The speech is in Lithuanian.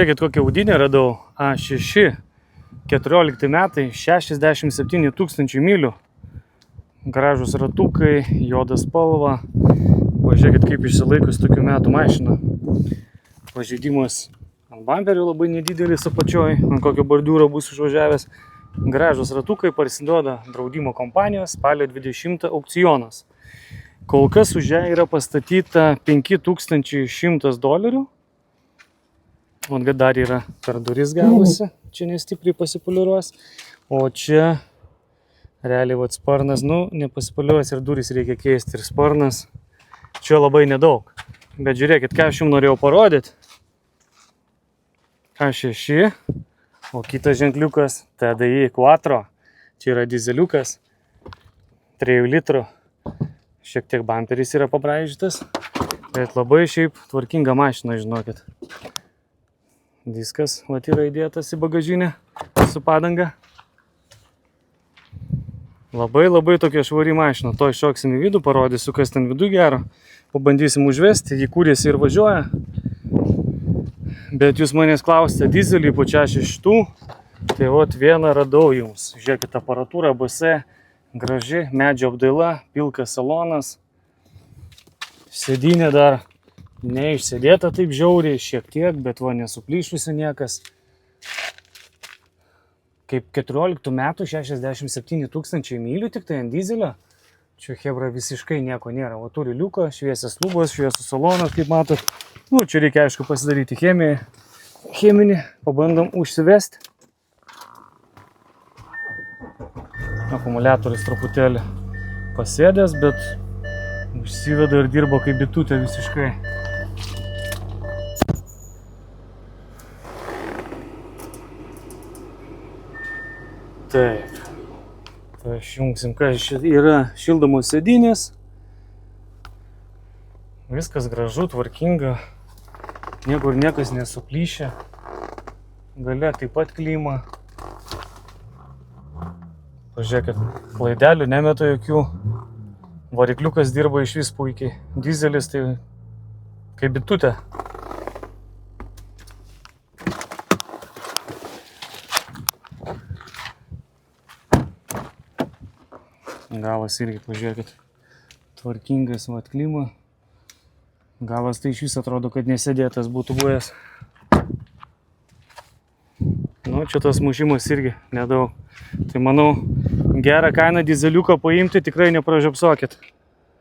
Žiūrėkit, kokią audinę radau. A6, 14 metai, 67 000 mylių. Gražus ratukai, juoda spalva. Pažiūrėkit, kaip išsilaikus tokių metų mašina. Pažeidimas ant bamperio labai nedidelis apačioj, ant kokio bordiūro bus išvažiavęs. Gražus ratukai, parsiduoda draudimo kompanijos, spalio 20 aukcionas. Kol kas už ją yra pastatyta $5100. Vat dar yra per duris gavosi, čia nestipriai pasipoliruos. O čia realiai vat sparnas, nepasipoliruos ir duris reikia keisti ir sparnas. Čia labai nedaug. Bet žiūrėkit, ką aš jums norėjau parodyti. A6, o kitas ženkliukas TDI Quattro. Čia yra dizeliukas, 3 litrų. Šiek tiek bamperis yra pabraižytas, bet labai šiaip tvarkinga mašina, žinokit. Diskas vat yra įdėtas į bagažinę su padanga. Labai tokia švari mašina. To iššoksim į vidų, parodysiu, kas ten vidų gero. Pabandysim užvesti, jį kūrėsi ir važiuoja. Bet jūs manęs klausite dizelį po A6, tai vat vieną radau jums. Žiūrėkit, aparatūra BC, graži, medžio apdaila, pilkas salonas. Sėdynė dar neišsėdėta taip žiauriai, šiek tiek, bet va nesuplyšusi niekas. Kaip 14 metų, 67 000 mylių tik tai ant dizelio. Čia hebra visiškai nieko nėra. O turi liuką, šviesias lubos, šviesų salonas, kaip matot. Čia reikia aišku pasidaryti cheminį, pabandom užsivesti. Akumuliatorius truputėlį pasėdęs, bet užsiveda ir dirbo kaip bitutė visiškai. Taip. Tai išjungsim, kas čia yra šildomos sėdynės. Viskas gražu, tvarkinga. Niekur niekas nesuplyšia. Gale taip pat klima. Pažiūrėkit, laidelių nemeta jokių. Varikliukas dirba iš vis puikiai. Dizelis tai kaip bitutė. Galas irgi, pažiūrėkit, tvarkingas vat klima. Galas tai iš vis atrodo, kad nesėdėtas būtų buvęs. Čia tas mušimas irgi nedaug. Tai manau, gerą kainą dizeliuką paimti tikrai nepražiopsokit.